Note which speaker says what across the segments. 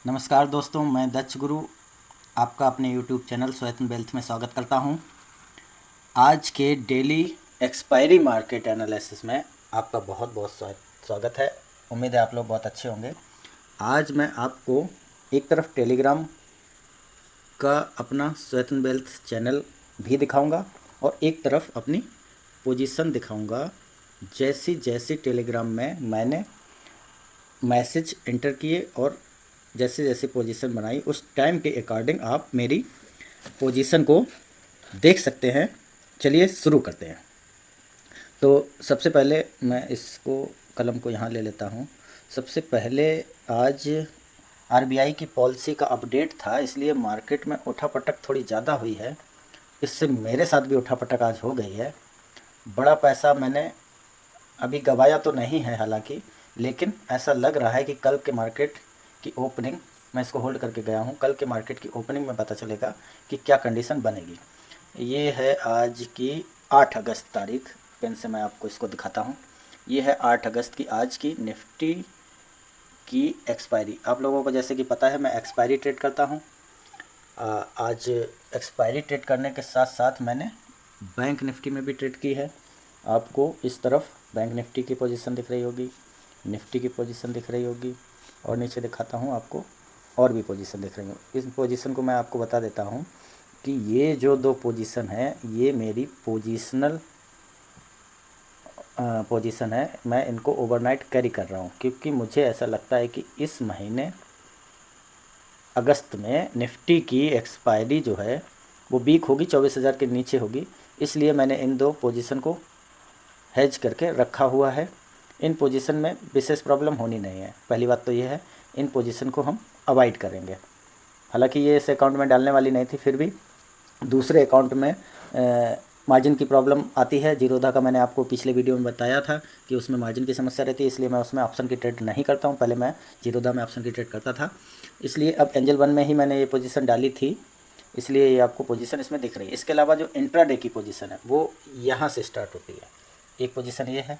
Speaker 1: नमस्कार दोस्तों, मैं दक्ष गुरु आपका अपने YouTube चैनल स्वायत्त वेल्थ में स्वागत करता हूं। आज के डेली एक्सपायरी मार्केट एनालिसिस में आपका बहुत बहुत स्वागत है। उम्मीद है आप लोग बहुत अच्छे होंगे। आज मैं आपको एक तरफ टेलीग्राम का अपना स्वायत्त वेल्थ चैनल भी दिखाऊंगा और एक तरफ अपनी पोजीशन दिखाऊंगा। जैसी जैसी टेलीग्राम में मैंने मैसेज एंटर किए और जैसे जैसे पोजीशन बनाई उस टाइम के अकॉर्डिंग आप मेरी पोजीशन को देख सकते हैं। चलिए शुरू करते हैं। तो सबसे पहले मैं इसको कलम को यहाँ ले लेता हूँ। सबसे पहले आज आरबीआई की पॉलिसी का अपडेट था, इसलिए मार्केट में उठापटक थोड़ी ज़्यादा हुई है। इससे मेरे साथ भी उठापटक आज हो गई है। बड़ा पैसा मैंने अभी गवाया तो नहीं है हालांकि, लेकिन ऐसा लग रहा है कि कल के मार्केट की ओपनिंग, मैं इसको होल्ड करके गया हूँ, कल के मार्केट की ओपनिंग में पता चलेगा कि क्या कंडीशन बनेगी। ये है आज की 8 अगस्त तारीख। पेन से मैं आपको इसको दिखाता हूँ। ये है 8 अगस्त की आज की निफ्टी की एक्सपायरी। आप लोगों को जैसे कि पता है मैं एक्सपायरी ट्रेड करता हूँ। आज एक्सपायरी ट्रेड करने के साथ साथ मैंने बैंक निफ्टी में भी ट्रेड की है। आपको इस तरफ बैंक निफ्टी की पोजीशन दिख रही होगी, निफ्टी की पोजीशन दिख रही होगी और नीचे दिखाता हूँ आपको और भी पोजीशन दिख रही हो। इस पोजीशन को मैं आपको बता देता हूँ कि ये जो दो पोजीशन है ये मेरी पोजीशन है। मैं इनको ओवरनाइट कैरी कर रहा हूँ क्योंकि मुझे ऐसा लगता है कि इस महीने अगस्त में निफ्टी की एक्सपायरी जो है वो वीक होगी, 24,000 के नीचे होगी। इसलिए मैंने इन दो पोजीशन को हेज करके रखा हुआ है। इन पोजीशन में विशेष प्रॉब्लम होनी नहीं है। पहली बात तो ये है, इन पोजीशन को हम अवॉइड करेंगे। हालांकि ये इस अकाउंट में डालने वाली नहीं थी, फिर भी दूसरे अकाउंट में मार्जिन की प्रॉब्लम आती है। जीरोधा का मैंने आपको पिछले वीडियो में बताया था कि उसमें मार्जिन की समस्या रहती है, इसलिए मैं उसमें ऑप्शन की ट्रेड नहीं करता हूँ। पहले मैं जीरोधा में ऑप्शन की ट्रेड करता था, इसलिए अब एंजल वन में ही मैंने ये पोजीशन डाली थी, इसलिए ये आपको पोजीशन इसमें दिख रही है। इसके अलावा जो इंट्राडे की पोजीशन है वो यहाँ से स्टार्ट होती है। एक पोजीशन ये है,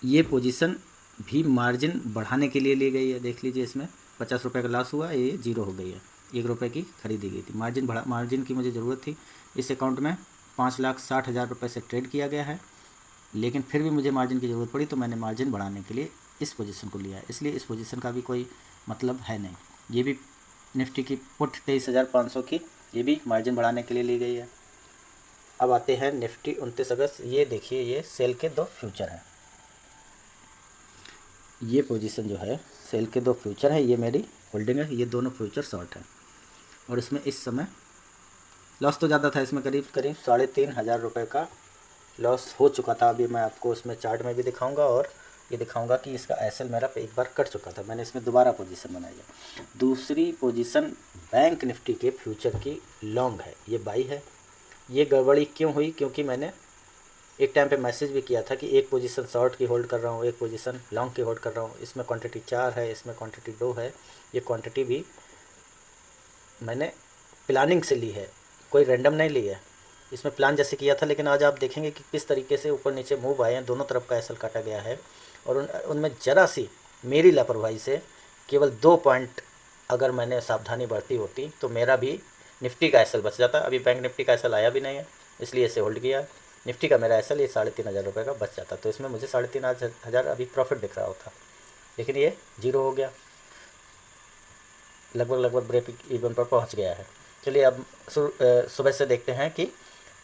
Speaker 1: ये पोजीशन भी मार्जिन बढ़ाने के लिए ली गई है। देख लीजिए, इसमें 50 रुपये का लॉस हुआ, ये जीरो हो गई है। 1 रुपये की खरीदी गई थी। मार्जिन की मुझे ज़रूरत थी। इस अकाउंट में 5,60,000 रुपये से ट्रेड किया गया है, लेकिन फिर भी मुझे मार्जिन की ज़रूरत पड़ी तो मैंने मार्जिन बढ़ाने के लिए इस पोजीशन को लिया है। इसलिए इस पोजीशन का भी कोई मतलब है नहीं। ये भी निफ्टी की पुट 23,500 की, ये भी मार्जिन बढ़ाने के लिए ली गई है। अब आते हैं निफ्टी 29 अगस्त। ये देखिए, ये सेल के दो फ्यूचर हैं। ये पोजीशन जो है सेल के दो फ्यूचर है, ये मेरी होल्डिंग है। ये दोनों फ्यूचर शॉर्ट है और इसमें इस समय लॉस तो ज़्यादा था। इसमें करीब 3,500 रुपये का लॉस हो चुका था। अभी मैं आपको इसमें चार्ट में भी दिखाऊंगा और ये दिखाऊंगा कि इसका एसएल मेरा एक बार कट चुका था। मैंने इसमें दोबारा पोजीशन बनाई है। दूसरी पोजीशन बैंक निफ्टी के फ्यूचर की लॉन्ग है, ये बाई है। ये गड़बड़ी क्यों हुई? क्योंकि मैंने एक टाइम पे मैसेज भी किया था कि एक पोजीशन शॉर्ट की होल्ड कर रहा हूँ, एक पोजीशन लॉन्ग की होल्ड कर रहा हूँ। इसमें क्वांटिटी 4 है, इसमें क्वांटिटी 2 है। ये क्वांटिटी भी मैंने प्लानिंग से ली है, कोई रैंडम नहीं ली है। इसमें प्लान जैसे किया था, लेकिन आज आप देखेंगे कि किस तरीके से ऊपर नीचे मूव आए हैं। दोनों तरफ का एसएल काटा गया है और उनमें ज़रा सी मेरी लापरवाही से केवल 2 पॉइंट अगर मैंने सावधानी बरती होती तो मेरा भी निफ्टी का एसएल बच जाता। अभी बैंक निफ्टी का एसएल आया भी नहीं है, इसलिए इसे होल्ड किया। निफ्टी का मेरा एसएल ये 3,500 रुपये का बच जाता, तो इसमें मुझे 3,500 अभी प्रॉफिट दिख रहा होता, लेकिन ये जीरो हो गया। लगभग ब्रेक इवन पर पहुंच गया है। चलिए अब सुबह से देखते हैं कि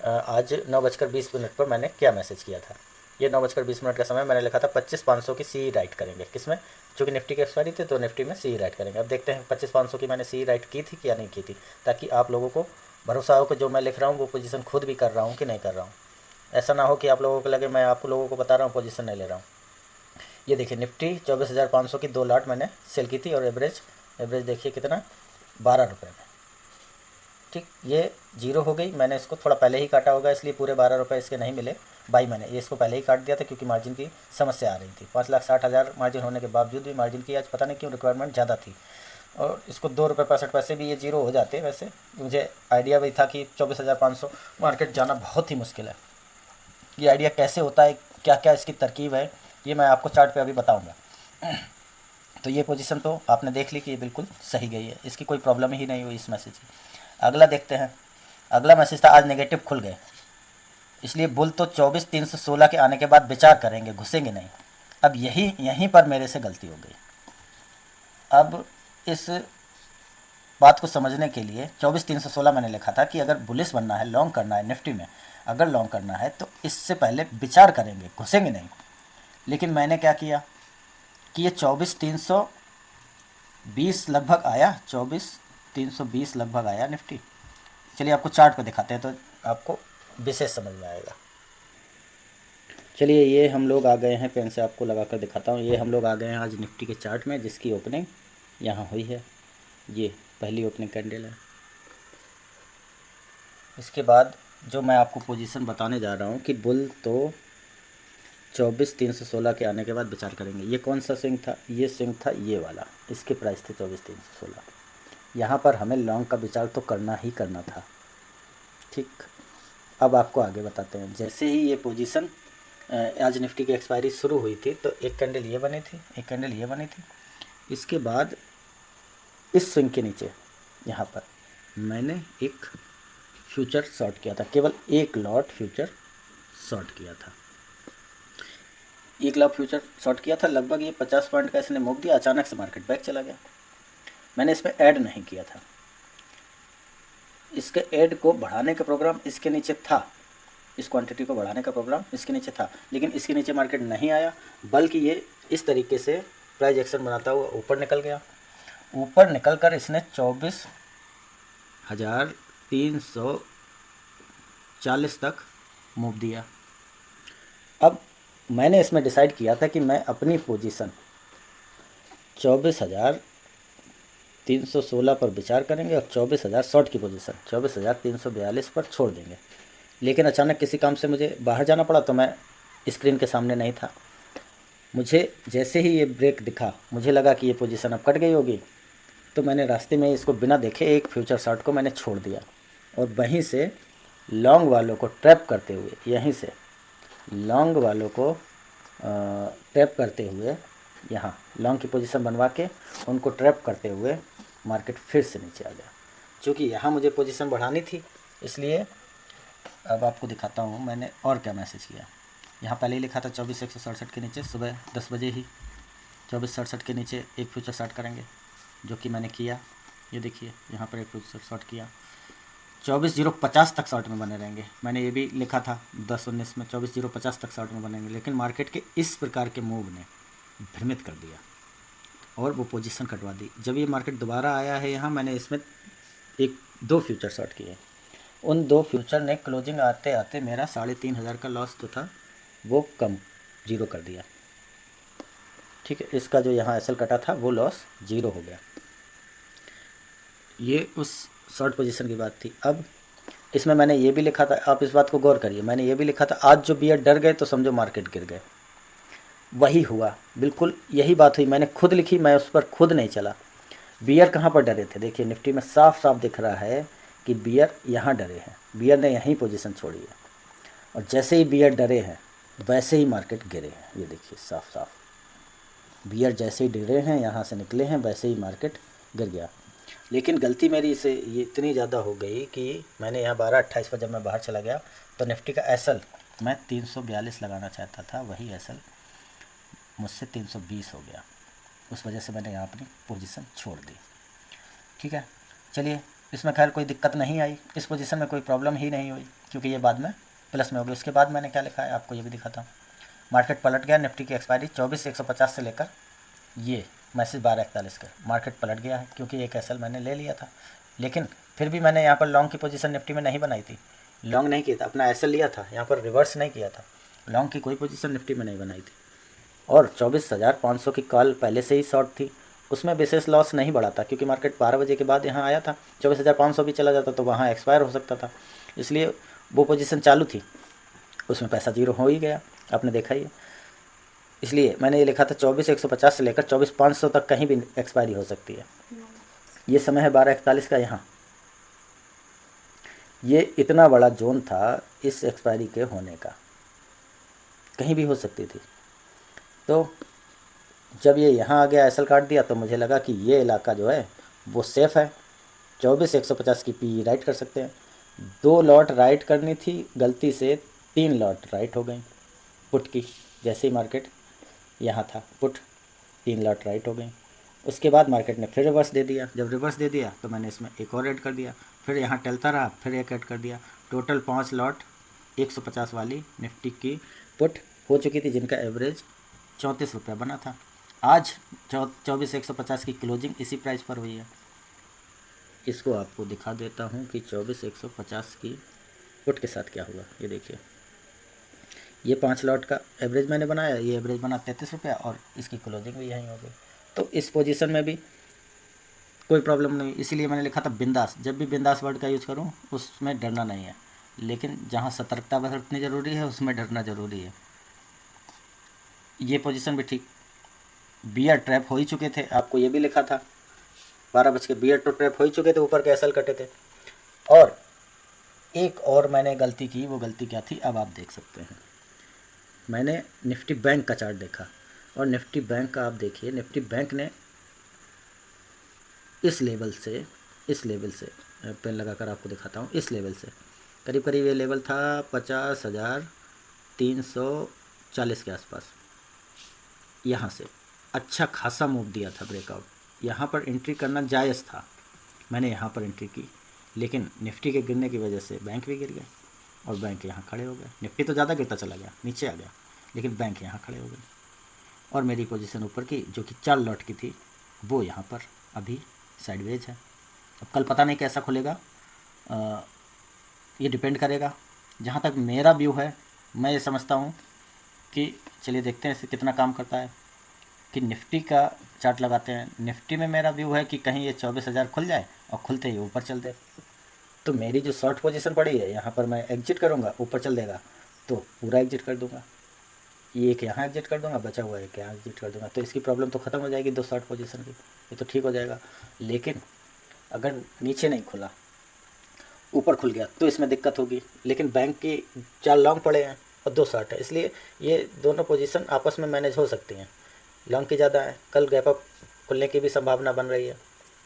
Speaker 1: आज 9:20 पर मैंने क्या मैसेज किया था। ये 9:20 का समय मैंने लिखा था 25,500 की सी राइट करेंगे। किसमें? चूँकि निफ्टी की एक्सपायरी थी तो निफ्टी में सी राइट करेंगे। अब देखते हैं 25,500 की मैंने सी राइट की थी या नहीं की थी, ताकि आप लोगों को भरोसा हो कि जो मैं लिख रहा हूँ वो पोजीशन खुद भी कर रहा हूँ कि नहीं कर रहा हूँ। ऐसा ना हो कि आप लोगों को लगे मैं आप लोगों को बता रहा हूँ, पोजीशन नहीं ले रहा हूँ। ये देखिए, निफ्टी 24,500 की 2 लाट मैंने सेल की थी और एवरेज देखिए कितना, 12 रुपये में। ठीक, ये जीरो हो गई। मैंने इसको थोड़ा पहले ही काटा होगा, इसलिए पूरे 12 रुपये इसके नहीं मिले। बाई मैंने ये इसको पहले ही काट दिया था क्योंकि मार्जिन की समस्या आ रही थी। 5,60,000 मार्जिन होने के बावजूद भी मार्जिन की आज पता नहीं क्यों रिक्वायरमेंट ज़्यादा थी और इसको 2 रुपये 65 पैसे भी ये जीरो हो जाते। वैसे मुझे आइडिया भी था कि 24,500 मार्केट जाना बहुत ही मुश्किल है। ये आइडिया कैसे होता है, क्या क्या इसकी तरकीब है, ये मैं आपको चार्ट पे अभी बताऊंगा। तो ये पोजीशन तो आपने देख ली कि ये बिल्कुल सही गई है, इसकी कोई प्रॉब्लम ही नहीं हुई इस मैसेज की। अगला देखते हैं। अगला मैसेज था आज नेगेटिव खुल गए, इसलिए बुल तो 24,316 के आने के बाद विचार करेंगे, घुसेंगे नहीं। अब यहीं पर मेरे से गलती हो गई। अब इस बात को समझने के लिए 24,316 मैंने लिखा था कि अगर बुलिस बनना है, लॉन्ग करना है निफ्टी में, अगर लॉन्ग करना है तो इससे पहले विचार करेंगे, घुसेंगे नहीं। लेकिन मैंने क्या किया कि ये 24,320 लगभग आया, 24,320 लगभग आया निफ्टी। चलिए आपको चार्ट पे दिखाते हैं तो आपको विशेष समझ में आएगा। चलिए ये हम लोग आ गए हैं, पेन से आपको लगा कर दिखाता हूँ। ये हम लोग आ गए हैं आज निफ्टी के चार्ट में, जिसकी ओपनिंग यहाँ हुई है। ये पहली ओपनिंग कैंडल है। इसके बाद जो मैं आपको पोजीशन बताने जा रहा हूँ कि बुल तो 24,316 के आने के बाद विचार करेंगे। ये कौन सा स्विंग था? ये स्विंग था ये वाला, इसके प्राइस थे 24,316। यहाँ पर हमें लॉन्ग का विचार तो करना ही करना था। ठीक, अब आपको आगे बताते हैं। जैसे ही ये पोजीशन आज निफ्टी की एक्सपायरी शुरू हुई थी तो एक कैंडल ये बनी थी, एक कैंडल ये बनी थी। इसके बाद इस स्विंग के नीचे यहाँ पर मैंने एक फ्यूचर शॉर्ट किया था, केवल एक लॉट फ्यूचर शॉर्ट किया था। एक लाख फ्यूचर शॉर्ट किया था। लगभग ये 50 पॉइंट का इसने मूव दिया, अचानक से मार्केट बैक चला गया। मैंने इसमें ऐड नहीं किया था, इसके ऐड को बढ़ाने का प्रोग्राम इसके नीचे था, इस क्वांटिटी को बढ़ाने का प्रोग्राम इसके नीचे था, लेकिन इसके नीचे मार्केट नहीं आया, बल्कि ये इस तरीके से प्राइस एक्शन बनाता हुआ ऊपर निकल गया। ऊपर निकल कर इसने 24,340 तक मूव दिया। अब मैंने इसमें डिसाइड किया था कि मैं अपनी पोजीशन 24,316 पर विचार करेंगे और 24,000 शॉर्ट की पोजीशन 24,342 पर छोड़ देंगे। लेकिन अचानक किसी काम से मुझे बाहर जाना पड़ा तो मैं स्क्रीन के सामने नहीं था। मुझे जैसे ही ये ब्रेक दिखा, मुझे लगा कि ये पोजीशन अब कट गई होगी, तो मैंने रास्ते में इसको बिना देखे एक फ्यूचर शॉर्ट को मैंने छोड़ दिया और वहीं से लॉन्ग वालों को ट्रैप करते हुए, यहीं से लॉन्ग वालों को ट्रैप करते हुए, यहाँ लॉन्ग की पोजीशन बनवा के उनको ट्रैप करते हुए मार्केट फिर से नीचे आ गया। क्योंकि यहाँ मुझे पोजीशन बढ़ानी थी, इसलिए अब आपको दिखाता हूँ मैंने और क्या मैसेज किया। यहाँ पहले ही लिखा था 24,167 के नीचे सुबह 10 बजे ही 24,67 के नीचे एक फ्यूचर शॉर्ट करेंगे, जो कि मैंने किया। ये देखिए यहाँ पर एक फ्यूचर शॉर्ट किया। 24,050 तक शॉर्ट में बने रहेंगे, मैंने ये भी लिखा था 10-19 में 24,050 तक शॉर्ट में बनेंगे। लेकिन मार्केट के इस प्रकार के मूव ने भ्रमित कर दिया और वो पोजीशन कटवा दी। जब ये मार्केट दोबारा आया है यहाँ, मैंने इसमें 1-2 फ्यूचर शॉर्ट किए। उन 2 फ्यूचर ने क्लोजिंग आते आते मेरा 3,500 का लॉस जो था वो कम, जीरो कर दिया। ठीक है, इसका जो यहाँ एसएल कटा था वो लॉस जीरो हो गया। ये उस शॉर्ट पोजीशन की बात थी। अब इसमें मैंने ये भी लिखा था, आप इस बात को गौर करिए, मैंने ये भी लिखा था आज जो बियर डर गए तो समझो मार्केट गिर गए। वही हुआ, बिल्कुल यही बात हुई। मैंने खुद लिखी, मैं उस पर खुद नहीं चला। बियर कहाँ पर डरे थे? देखिए निफ्टी में साफ साफ दिख रहा है कि बियर यहाँ डरे हैं, बियर ने यहीं पोजीशन छोड़ी है और जैसे ही बियर डरे हैं वैसे ही मार्केट गिरे हैं। ये देखिए साफ साफ, बियर जैसे ही डरे हैं यहाँ से निकले हैं वैसे ही मार्केट गिर गया। लेकिन गलती मेरी से ये इतनी ज़्यादा हो गई कि मैंने यहाँ 12:28 पर जब मैं बाहर चला गया तो निफ्टी का एसएल मैं 342 लगाना चाहता था, वही एसएल मुझसे 320 हो गया। उस वजह से मैंने यहाँ अपनी पोजीशन छोड़ दी। ठीक है, चलिए इसमें खैर कोई दिक्कत नहीं आई, इस पोजीशन में कोई प्रॉब्लम ही नहीं हुई क्योंकि ये बाद में प्लस में हो गई। उसके बाद मैंने क्या लिखा है आपको ये भी दिखाता हूँ। मार्केट पलट गया, निफ्टी की एक्सपायरी 24,150 से लेकर ये मैसेज 12:41 का मार्केट पलट गया है क्योंकि एक एसएल मैंने ले लिया था। लेकिन फिर भी मैंने यहाँ पर लॉन्ग की पोजीशन निफ्टी में नहीं बनाई थी, लॉन्ग नहीं किया था, अपना एसएल लिया था, यहाँ पर रिवर्स नहीं किया था, लॉन्ग की कोई पोजीशन निफ्टी में नहीं बनाई थी। और 24,500 की कॉल पहले से ही शॉर्ट थी, उसमें विशेष लॉस नहीं बढ़ा था क्योंकि मार्केट 12 बजे के बाद यहाँ आया था। 24,500 भी चला जाता तो वहाँ एक्सपायर हो सकता था, इसलिए वो पोजीशन चालू थी, उसमें पैसा जीरो हो ही गया, आपने देखा ही है। इसलिए मैंने ये लिखा था 24,150 से लेकर 24,500 तक कहीं भी एक्सपायरी हो सकती है। ये समय है 12:41 का। यहाँ ये इतना बड़ा जोन था इस एक्सपायरी के होने का, कहीं भी हो सकती थी। तो जब ये यहाँ आ गया एसल काट दिया तो मुझे लगा कि ये इलाका जो है वो सेफ़ है, 24,150 की पी राइट कर सकते हैं। 2 लॉट राइट करनी थी, गलती से 3 लॉट राइट हो गई पुट की। जैसे ही मार्केट यहाँ था पुट 3 लॉट राइट हो गई। उसके बाद मार्केट ने फिर रिवर्स दे दिया। जब रिवर्स दे दिया तो मैंने इसमें एक और ऐड कर दिया, फिर यहाँ टलता रहा, फिर एक ऐड कर दिया। टोटल 5 लॉट 150 वाली निफ्टी की पुट हो चुकी थी, जिनका एवरेज 34 रुपये बना था। आज 24,150 की क्लोजिंग इसी प्राइस पर हुई है। इसको आपको दिखा देता हूँ कि 24,150 की पुट के साथ क्या हुआ। ये देखिए, ये 5 लॉट का एवरेज मैंने बनाया, ये एवरेज बना 33 रुपये और इसकी क्लोजिंग भी यहीं हो गई। तो इस पोजीशन में भी कोई प्रॉब्लम नहीं, इसीलिए मैंने लिखा था बिंदास। जब भी बिंदास वर्ड का यूज़ करूँ उसमें डरना नहीं है, लेकिन जहाँ सतर्कता बरतनी ज़रूरी है उसमें डरना ज़रूरी है। ये पोजीशन भी ठीक, बियर ट्रैप हो ही चुके थे, आपको ये भी लिखा था 12 बज के बियर तो ट्रैप हो ही चुके थे, ऊपर के एसल कटे थे। और एक और मैंने गलती की, वो गलती क्या थी अब आप देख सकते हैं। मैंने निफ्टी बैंक का चार्ट देखा और निफ्टी बैंक का आप देखिए, निफ्टी बैंक ने इस लेवल से पेन लगा कर आपको दिखाता हूँ, इस लेवल से करीब करीब ये लेवल था 50,340 के आसपास। यहाँ से अच्छा खासा मूव दिया था ब्रेकआउट, यहाँ पर एंट्री करना जायज़ था, मैंने यहाँ पर एंट्री की। लेकिन निफ्टी के गिरने की वजह से बैंक भी गिर गए और बैंक यहाँ खड़े हो गए। निफ्टी तो ज़्यादा गिरता चला गया, नीचे आ गया, लेकिन बैंक यहाँ खड़े हो गए और मेरी पोजीशन ऊपर की जो कि 4 लॉट की थी वो यहाँ पर अभी साइडवेज है। अब कल पता नहीं कैसा खुलेगा, ये डिपेंड करेगा। जहाँ तक मेरा व्यू है, मैं ये समझता हूँ कि चलिए देखते हैं इसे कितना काम करता है। कि निफ्टी का चार्ट लगाते हैं, निफ्टी में मेरा व्यू है कि कहीं ये 24,000 खुल जाए और खुलते ही ऊपर चल दे, तो मेरी जो शॉर्ट पोजीशन पड़ी है यहाँ पर मैं एग्जिट करूँगा, ऊपर चल देगा तो पूरा एग्जिट कर दूँगा, ये एक यहाँ एग्जिट कर दूँगा, बचा हुआ एक यहाँ एग्जिट कर दूँगा, तो इसकी प्रॉब्लम तो ख़त्म हो जाएगी 2 शॉर्ट पोजीशन की, ये तो ठीक हो जाएगा। लेकिन अगर नीचे नहीं खुला, ऊपर खुल गया तो इसमें दिक्कत होगी। लेकिन बैंक की 4 लॉन्ग पड़े हैं और 2 शॉर्ट है, इसलिए ये दोनों पोजीशन आपस में मैनेज हो सकती हैं। लॉन्ग की ज़्यादा है, कल गैप अप खुलने की भी संभावना बन रही है,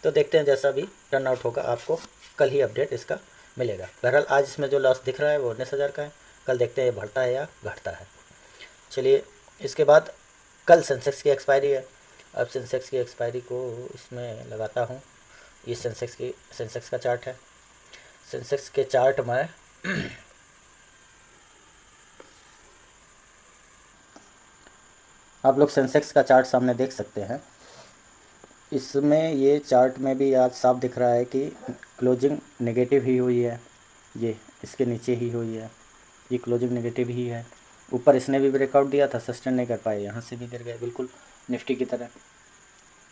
Speaker 1: तो देखते हैं जैसा भी टर्न आउट होगा आपको कल ही अपडेट इसका मिलेगा। बहरहाल आज इसमें जो लॉस दिख रहा है वो 19,000 का है, कल देखते हैं ये बढ़ता है या घटता है। चलिए, इसके बाद कल सेंसेक्स की एक्सपायरी है। अब सेंसेक्स की एक्सपायरी को इसमें लगाता हूँ, ये सेंसेक्स का चार्ट है। सेंसेक्स के चार्ट में आप लोग सेंसेक्स का चार्ट सामने देख सकते हैं। इसमें ये चार्ट में भी आज साफ दिख रहा है कि क्लोजिंग नेगेटिव ही हुई है, ये इसके नीचे ही हुई है, ये क्लोजिंग नेगेटिव ही है। ऊपर इसने भी ब्रेकआउट दिया था, सस्टेन नहीं कर पाए, यहाँ से भी गिर गए बिल्कुल निफ्टी की तरह।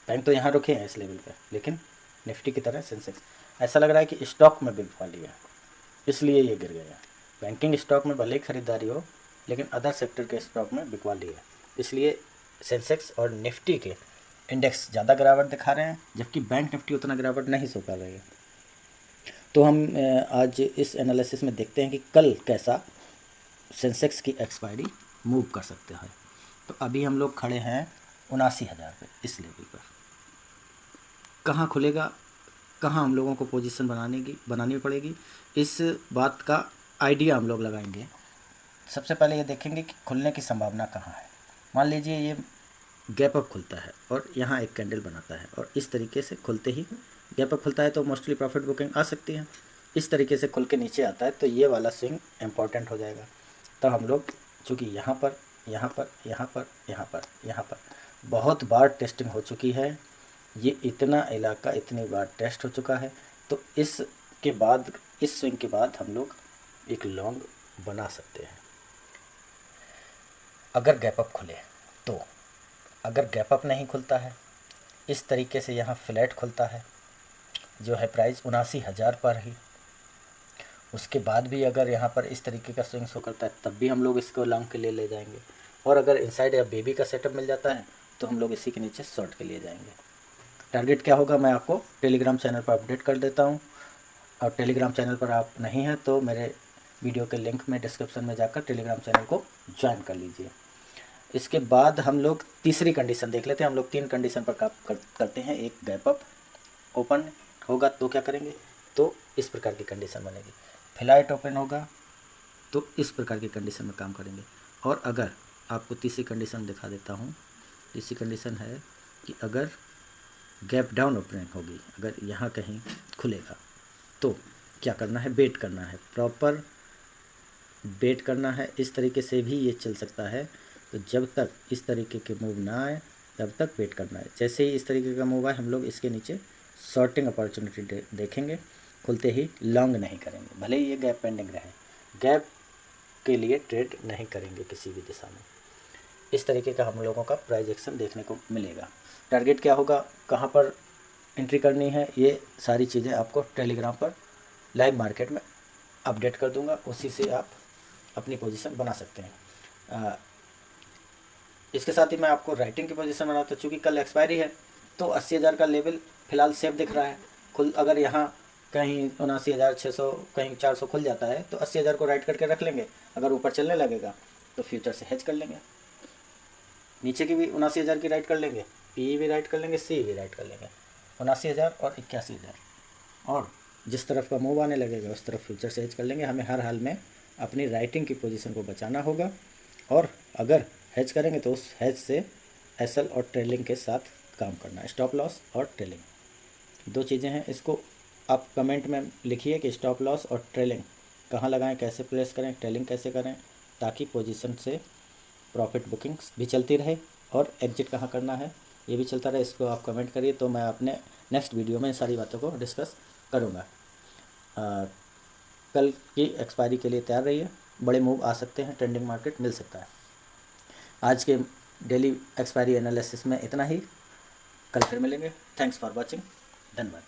Speaker 1: बैंक तो यहाँ रुके हैं इस लेवल पे, लेकिन निफ्टी की तरह सेंसेक्स ऐसा लग रहा है कि स्टॉक में बिक वाली है, इसलिए ये गिर गया। बैंकिंग स्टॉक में भले ही खरीदारी हो, लेकिन अदर सेक्टर के स्टॉक में बिकवाली है, इसलिए सेंसेक्स और निफ्टी के इंडेक्स ज़्यादा गिरावट दिखा रहे हैं, जबकि बैंक निफ्टी उतना गिरावट नहीं सो पा रही है। तो हम आज इस एनालिसिस में देखते हैं कि कल कैसा सेंसेक्स की एक्सपायरी मूव कर सकते हैं। तो अभी हम लोग खड़े हैं 79,000 पे, इस लेवल पर कहाँ खुलेगा, कहाँ हम लोगों को पोजीशन बनानी पड़ेगी, इस बात का आइडिया हम लोग लगाएंगे। सबसे पहले ये देखेंगे कि खुलने की संभावना कहाँ है। मान लीजिए ये गैप अप खुलता है और यहाँ एक कैंडल बनाता है और इस तरीके से खुलते ही गैप अप खुलता है तो मोस्टली प्रॉफिट बुकिंग आ सकती है। इस तरीके से खुल के नीचे आता है तो ये वाला स्विंग इम्पॉर्टेंट हो जाएगा। तो हम लोग चूँकि यहाँ पर बहुत बार टेस्टिंग हो चुकी है, ये इतना इलाका इतनी बार टेस्ट हो चुका है, तो इसके बाद इस स्विंग के बाद हम लोग एक लॉन्ग बना सकते हैं अगर गैप अप खुले तो। अगर गैप अप नहीं खुलता है, इस तरीके से यहाँ फ्लैट खुलता है जो है प्राइस 79,000 पर ही, उसके बाद भी अगर यहाँ पर इस तरीके का स्विंग शो करता है तब भी हम लोग इसको लॉन्ग के लिए ले जाएंगे। और अगर इनसाइड या बेबी का सेटअप मिल जाता है तो हम लोग इसी के नीचे शॉर्ट के लिए जाएंगे। टारगेट क्या होगा मैं आपको टेलीग्राम चैनल पर अपडेट कर देता हूँ, और टेलीग्राम चैनल पर आप नहीं हैं तो मेरे वीडियो के लिंक में डिस्क्रिप्शन में जाकर टेलीग्राम चैनल को ज्वाइन कर लीजिए। इसके बाद हम लोग तीसरी कंडीशन देख लेते हैं। हम लोग 3 कंडीशन पर काम करते हैं। एक गैप अप ओपन होगा तो क्या करेंगे, तो इस प्रकार की कंडीशन बनेगी। फ्लैट ओपन होगा तो इस प्रकार की कंडीशन में काम करेंगे। और अगर आपको तीसरी कंडीशन दिखा देता हूँ। तीसरी कंडीशन है कि अगर गैप डाउन ओपनिंग होगी, अगर यहाँ कहीं खुलेगा तो क्या करना है, वेट करना है, प्रॉपर वेट करना है। इस तरीके से भी ये चल सकता है। तो जब तक इस तरीके के मूव ना आए तब तक वेट करना है। जैसे ही इस तरीके का मूव आए हम लोग इसके नीचे शॉर्टिंग अपॉर्चुनिटी देखेंगे। खुलते ही लॉन्ग नहीं करेंगे, भले ही ये गैप पेंडिंग रहे, गैप के लिए ट्रेड नहीं करेंगे किसी भी दिशा में। इस तरीके का हम लोगों का प्राइस एक्शन देखने को मिलेगा। टारगेट क्या होगा, कहाँ पर एंट्री करनी है, ये सारी चीज़ें आपको टेलीग्राम पर लाइव मार्केट में अपडेट कर दूंगा। उसी से आप अपनी पोजीशन बना सकते हैं। इसके साथ ही मैं आपको राइटिंग की पोजीशन बनाता हूँ। चूँकि कल एक्सपायरी है तो 80,000 का लेवल फ़िलहाल सेफ दिख रहा है। अगर यहाँ कहीं 79,600 कहीं 400 खुल जाता है तो 80,000 को राइट करके रख लेंगे। अगर ऊपर चलने लगेगा तो फ्यूचर से हेज कर लेंगे। नीचे की भी 79,000 की राइट कर लेंगे, पी भी राइट कर लेंगे, सी भी राइट कर लेंगे। 79,000 और 81,000, और जिस तरफ का मूव आने लगेगा उस तरफ फ्यूचर से हेज कर लेंगे। हमें हर हाल में अपनी राइटिंग की पोजीशन को बचाना होगा, और अगर हेज करेंगे तो उस हेज से एसएल और ट्रेलिंग के साथ काम करना है। स्टॉप लॉस और ट्रेलिंग 2 चीज़ें हैं। इसको आप कमेंट में लिखिए कि स्टॉप लॉस और ट्रेलिंग कहाँ लगाएं, कैसे प्लेस करें, ट्रेलिंग कैसे करें, ताकि पोजीशन से प्रॉफिट बुकिंग्स भी चलती रहे और एग्जिट कहाँ करना है ये भी चलता रहे। इसको आप कमेंट करिए तो मैं अपने नेक्स्ट वीडियो में इन सारी बातों को डिस्कस करूँगा। कल की एक्सपायरी के लिए तैयार रहिए, बड़े मूव आ सकते हैं, ट्रेंडिंग मार्केट मिल सकता है। आज के डेली एक्सपायरी एनालिसिस में इतना ही, कल फिर मिलेंगे। थैंक्स फॉर वॉचिंग, धन्यवाद।